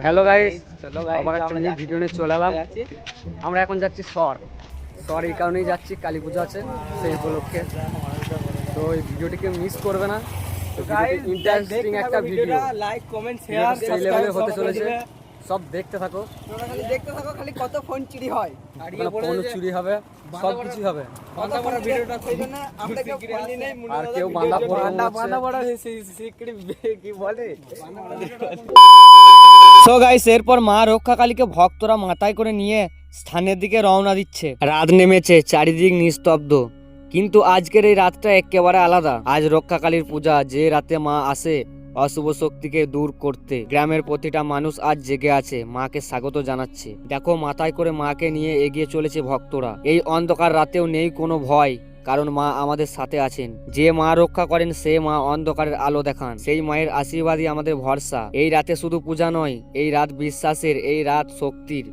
Hello guys, আবার একটা নিয়ে ভিডিও নিয়ে চলে এলাম। আমরা এখন যাচ্ছি সর এই কারণেই যাচ্ছি, কালী পুজো আছে সেই উপলক্ষে। তো এই ভিডিওটিকে মিস করবে না। ইন্টারেস্টিং একটা ভিডিও, লাইক কমেন্ট শেয়ার সেই লেভেলে হতে চলেছে। সব দেখতে থাকো, খালি কত ফোন চুরি হয়, ফোন চুরি হবে, সব কিছু হবে। ভিডিওটা আর কেউ বাঁধা পড়া কি বলে। সো গাইস, এরপর মা রক্ষাকালীকে ভক্তরা মাথায় করে নিয়ে স্থানের দিকে রওনা দিচ্ছে। রাত নেমেছে, চারিদিক নিস্তব্ধ, কিন্তু আজকের এই রাতটা একেবারে আলাদা। আজ রক্ষাকালীর পূজা, যে রাতে মা আসে অশুভ শক্তিকে দূর করতে। গ্রামের প্রতিটা মানুষ আজ জেগে আছে, মাকে স্বাগত জানাচ্ছে। দেখো, মাথায় করে মাকে নিয়ে এগিয়ে চলেছে ভক্তরা। এই অন্ধকার রাতেও নেই কোনো ভয়, কারণ মা আমাদের সাথে আছেন। যে মা রক্ষা করেন, সে মা অন্ধকারের আলো দেখান। সেই মায়ের আশীর্বাদই আমাদের ভরসা। এই রাতে শুধু পূজা নয়, এই রাত বিশ্বাসের, এই রাত শক্তির।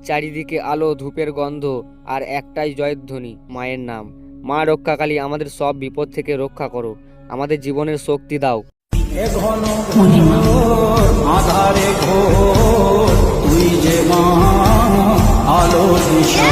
চারিদিকে আলো, ধূপের গন্ধ, আর একটাই জয়ধ্বনি, মায়ের নাম। মা রক্ষাকালী, আমাদের সব বিপদ থেকে রক্ষা করো, আমাদের জীবনের শক্তি দাও। আধারে ঘোর তুই যে মা আলো দিশা।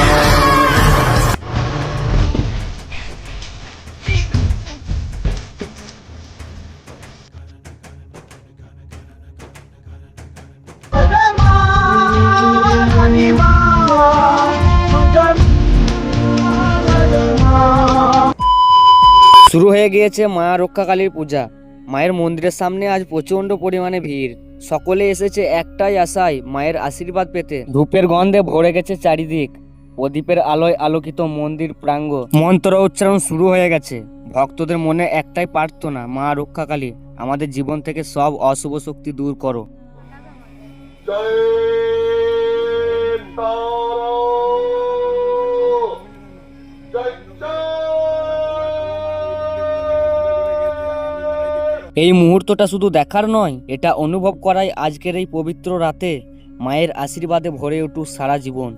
শুরু হয়ে গিয়েছে মা রক্ষাকালীর পূজা। মায়ের মন্দিরের সামনে আজ প্রচন্ড পরিমাণে ভিড়। সকলে এসেছে একটাই আশায়, মায়ের আশীর্বাদ পেতে। ধূপের গন্ধে ভরে গেছে চারিদিক, প্রদীপের আলোয় আলোকিত মন্দির প্রাঙ্গণ। মন্ত্র উচ্চারণ শুরু হয়ে গেছে। ভক্তদের মনে একটাই প্রার্থনা, মা রক্ষাকালী, আমাদের জীবন থেকে সব অশুভ শক্তি দূর করো। এই মুহূর্তটা শুধু দেখার নয়, এটা অনুভব করাই আজকের এই পবিত্র রাতে মায়ের আশীর্বাদে ভরে উঠুক সারা জীবন।